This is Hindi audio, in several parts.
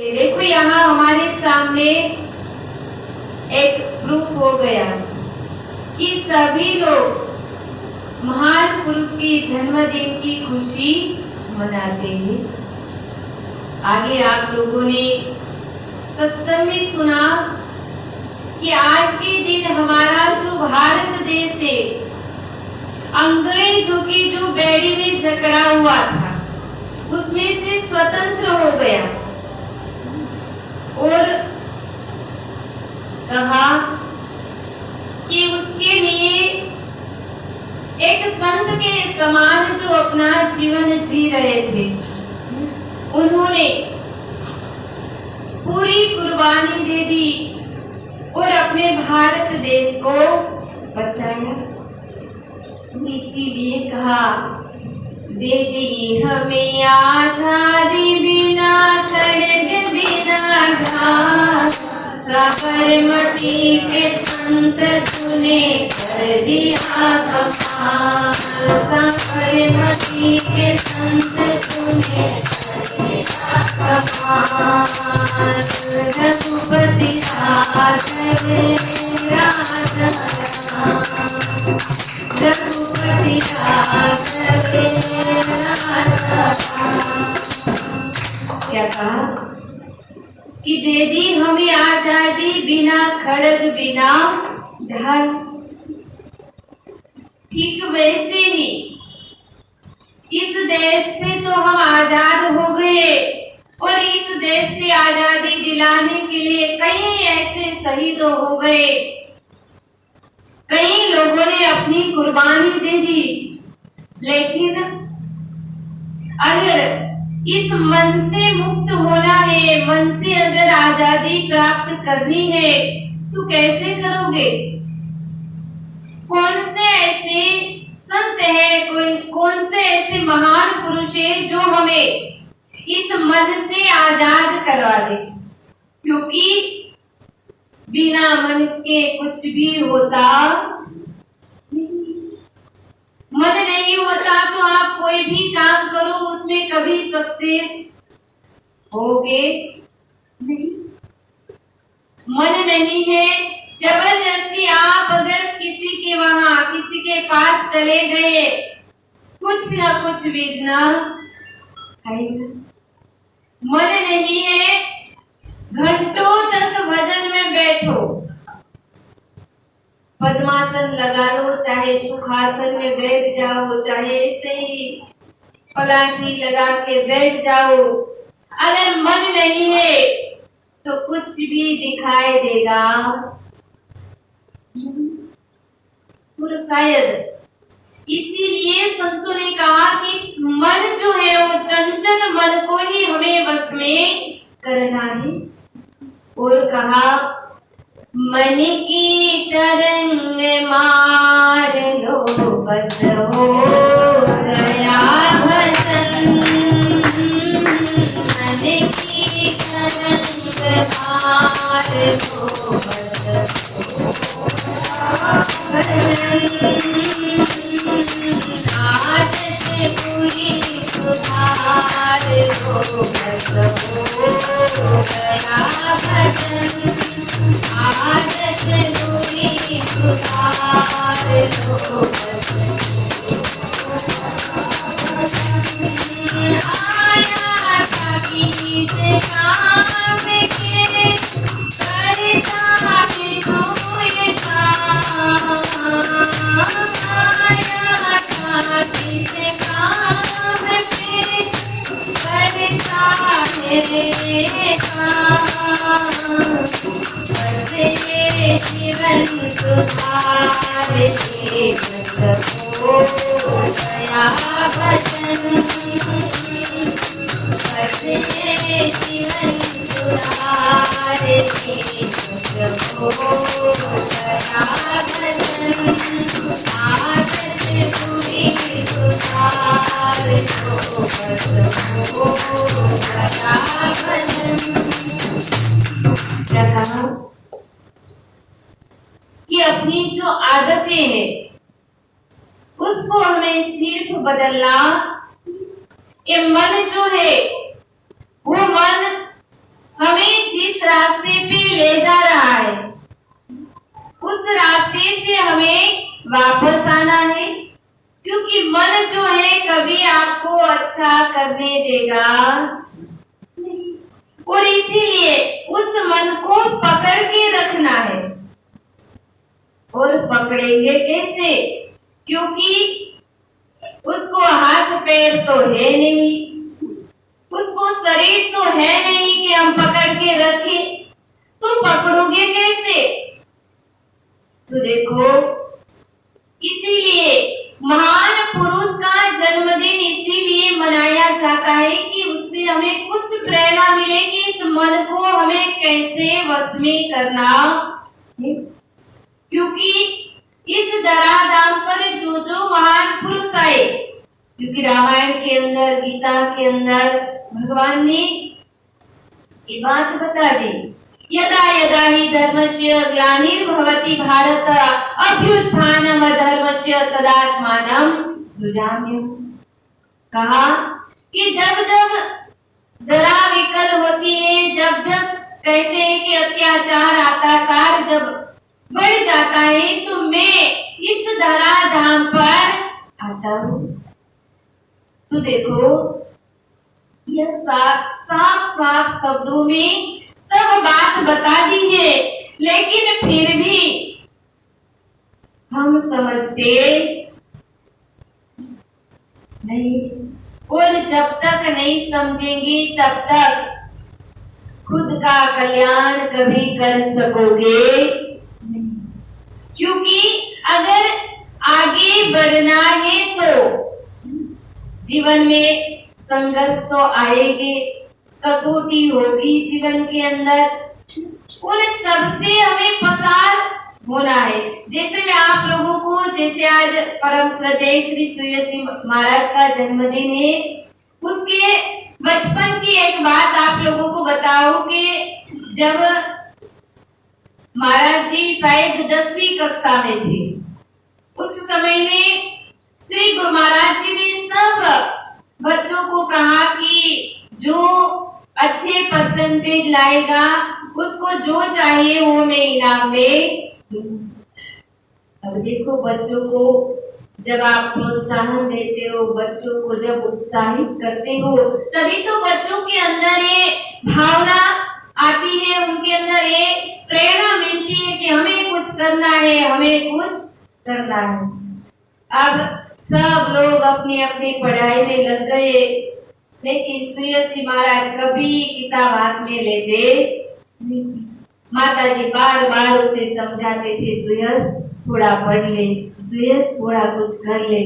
देखो यहाँ हमारे सामने एक प्रूफ हो गया कि सभी लोग महान पुरुष के जन्मदिन की खुशी मनाते हैं। आगे आप लोगों ने सत्संग में सुना कि आज के दिन हमारा जो भारत देश है अंग्रेजों की जो बेड़ी में जकड़ा हुआ था उसमें से स्वतंत्र हो गया और कहा कि उसके लिए एक संत के समान जो अपना जीवन जी रहे थे उन्होंने पूरी कुर्बानी दे दी और अपने भारत देश को बचाया। इसीलिए कहा दे दी हमें आजादी बिना खड़ग बिना घास, साबरमती के संत तूने कर दिया कमाल, साबरमती के संत तूने कर दिया कमाल। रघुपति राघव रघुपति क्या कहा कि दे दी हमें आजादी बिना खड़ग बिना ढाल। ठीक वैसे ही इस देश से तो हम आजाद हो गए और इस देश से आजादी दिलाने के लिए कई ऐसे शहीद हो गए, कई लोगों ने अपनी कुर्बानी दे दी। लेकिन अगर इस मन से मुक्त होना है, मन से अगर आजादी प्राप्त करनी है तो कैसे करोगे? कौन से ऐसे संत है, कौन से ऐसे महान पुरुष है जो हमें इस मन से आजाद करवा दे? क्योंकि बिना मन के कुछ भी होता नहीं। मन नहीं होता तो आप कोई भी काम करो उसमें कभी सक्सेस होगे नहीं। मन नहीं है, जबरदस्ती आप अगर किसी के वहां किसी के पास चले गए कुछ ना कुछ विघ्न आएगा। मन नहीं है, घंटों तक भजन में बैठो, पद्मासन लगा लो, चाहे सुखासन में बैठ जाओ, चाहे ऐसे ही पलाठी लगा के बैठ जाओ, अगर मन नहीं है तो कुछ भी दिखाई देगा और शायद इसीलिए संतों ने कहा कि मन जो है वो चंचल मन को ही हमें बस में करना है। और कहा मन की तरंग मार लो बस हो गया भजन, मन की तरंग मार लो आज से पूरी सुधार लो बस हो गया भजन, आज से पूरी सुधार लो आया ताकि से काम के करता है कोई काम, आया ताकि से काम के करता है काम, जीवन सुधार के बस हो गया भजन, जीवन सुधार के बस हो गया भजन, आदत पूरी सुधार लो बस हो गया भजन। कि अपनी जो आदतें हैं उसको हमें सिर्फ बदलना। ये मन जो है वो मन उस रास्ते से हमें वापस आना है, क्योंकि मन जो है कभी आपको अच्छा करने देगा नहीं, और इसीलिए उस मन को पकड़ के रखना है। और पकड़ेंगे कैसे? क्योंकि उसको हाथ पैर तो है नहीं, उसको शरीर तो है नहीं कि हम पकड़ के रखें, तो पकड़ोगे कैसे? तो देखो, इसीलिए महान पुरुष का जन्मदिन इसीलिए मनाया जाता है कि उससे हमें कुछ प्रेरणा मिले कि इस मन को हमें कैसे वश में करना है। क्योंकि इस धराधाम पर जो महान पुरुष आए, क्योंकि रामायण के अंदर, गीता के अंदर भगवान ने ये बात बता दी, यदा यदा ही धर्मस्य ग्लानिर्भवति भारत अभ्युत्थानम धर्मस्य तदात्मानं सृजाम्यहम्। कहा कि जब जब धरा विकल होती है, जब जब कहते हैं कि अत्याचार अत्याचार जब बढ़ जाता है, तो मैं इस धराधाम पर आता हूँ। तो देखो, यह साफ शब्दों में सब बात बता दी है, लेकिन फिर भी हम समझते नहीं, और जब तक नहीं समझेंगे तब तक खुद का कल्याण कभी कर सकोगे नहीं। क्योंकि अगर आगे बढ़ना है तो जीवन में संघर्ष तो आएगी, कसौटी होगी जीवन के अंदर, उन सबसे हमें पसार होना है। जैसे मैं आप लोगों को, जैसे आज परम श्रद्धेय श्री सूर्य जी महाराज का जन्मदिन है, उसके बचपन की एक बात आप लोगों को बताऊं कि जब महाराज जी शायद 10वीं कक्षा में थे, उस समय में श्री गुरु महाराज जी ने सब बच्चों को कहा कि जो अच्छे परसेंटेज लाएगा उसको जो चाहिए वो मैं इनाम में दूंगा। अब देखो, बच्चों को जब आप प्रोत्साहन देते हो, बच्चों को जब उत्साहित करते हो, तभी तो बच्चों के अंदर ये भावना आती है, उनके अंदर ये प्रेरणा मिलती है कि हमें कुछ करना है, हमें कुछ करना है। अब सब लोग अपनी अपनी पढ़ाई में लग गए, लेकिन सुयस जी महाराज कभी किताब हाथ में लेते नहीं। माता जी बार बार उसे समझाते थे, सुयस थोड़ा पढ़ ले, सुयस थोड़ा कुछ कर ले,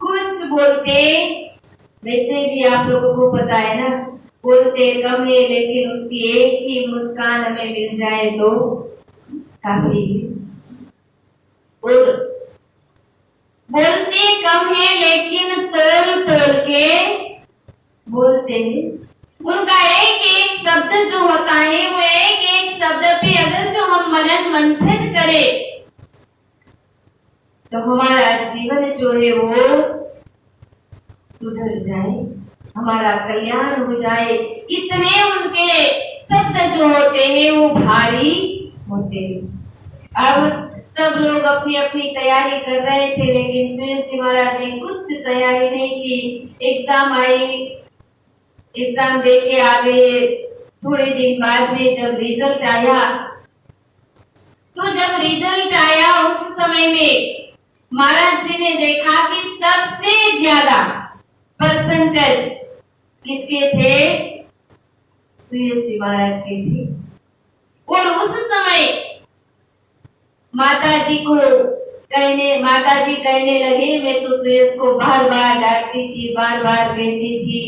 कुछ बोलते। वैसे भी आप लोगों को पता है ना, बोलते कम है, लेकिन उसकी एक ही मुस्कान हमें मिल जाए तो काफी है। और बोलते कम है, लेकिन तोल तोल के बोलते हैं। उनका एक एक शब्द जो होता है, वो एक एक शब्द पे अगर जो हम मनन मंथन करें तो हमारा जीवन जो है वो सुधर जाए, हमारा कल्याण हो जाए। इतने उनके शब्द जो होते हैं वो भारी होते हैं। अब सब लोग अपनी अपनी तैयारी कर रहे थे, लेकिन सुरेश जी महाराज ने कुछ तैयारी नहीं की। एग्जाम आई, एग्जाम दे के आ गए। थोड़े दिन बाद में जब रिजल्ट आया, तो जब रिजल्ट आया उस समय में महाराज जी ने देखा कि सबसे ज्यादा परसेंटेज किसके थे? सुरेश जी महाराज के थे। और उस समय माता जी कहने लगे, मैं तो सुरेश को बार बार डांटती थी, बार बार कहती थी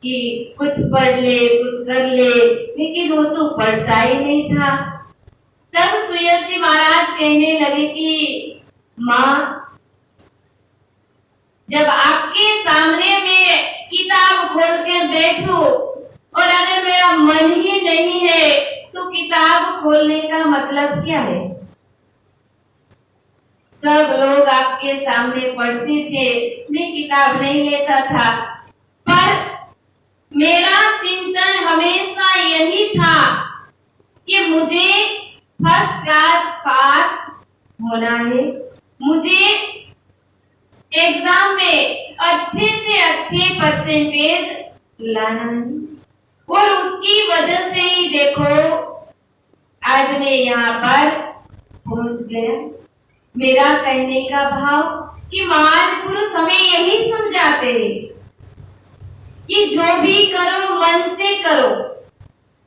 कि कुछ पढ़ ले, कुछ कर ले, लेकिन वो तो पढ़ता ही नहीं था। तब सुरेश जी महाराज कहने लगे कि माँ, जब आपके सामने में किताब खोल के बैठूं और अगर मेरा मन ही नहीं है तो किताब खोलने का मतलब क्या है? सब लोग आपके सामने पढ़ते थे, मैं किताब नहीं लेता था, पर मेरा चिंतन हमेशा यही था कि मुझे फर्स्ट क्लास पास होना है, मुझे एग्जाम में अच्छे से अच्छे परसेंटेज लाना है। और उसकी वजह से ही देखो आज मैं यहाँ पर पहुंच गया। मेरा कहने का भाव कि महान पुरुष हमें यही समझाते हैं कि जो भी करो मन से करो,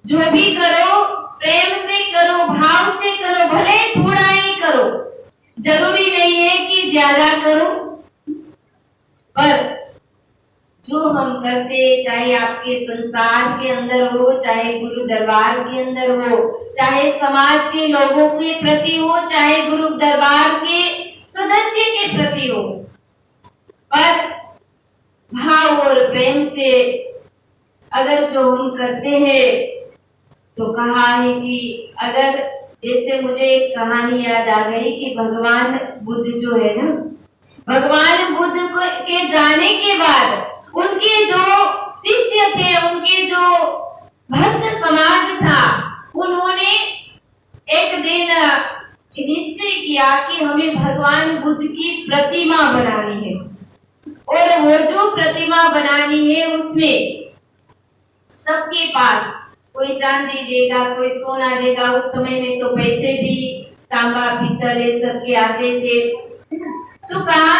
जो भी करो प्रेम से करो, भाव से करो, भले थोड़ा ही करो, जरूरी नहीं है कि ज्यादा करो, पर जो हम करते चाहे आपके संसार के अंदर हो, चाहे गुरु दरबार के अंदर हो, चाहे समाज के लोगों के प्रति हो, चाहे गुरु दरबार के सदस्य के प्रति हो, पर भाव और प्रेम से अगर जो हम करते हैं तो कहा है कि अगर जैसे मुझे एक कहानी याद आ गई कि भगवान बुद्ध जो है ना, भगवान बुद्ध के जाने के बाद उनके जो शिष्य थे, उनके जो भक्त समाज था, उन्होंने एक दिन निश्चय किया कि हमें भगवान बुद्ध की प्रतिमा बनानी है। और वो जो प्रतिमा बनानी है उसमें सबके पास कोई चांदी देगा, कोई सोना देगा। उस समय में तो पैसे भी तांबा पीतल ये सब के आते थे। तो कहा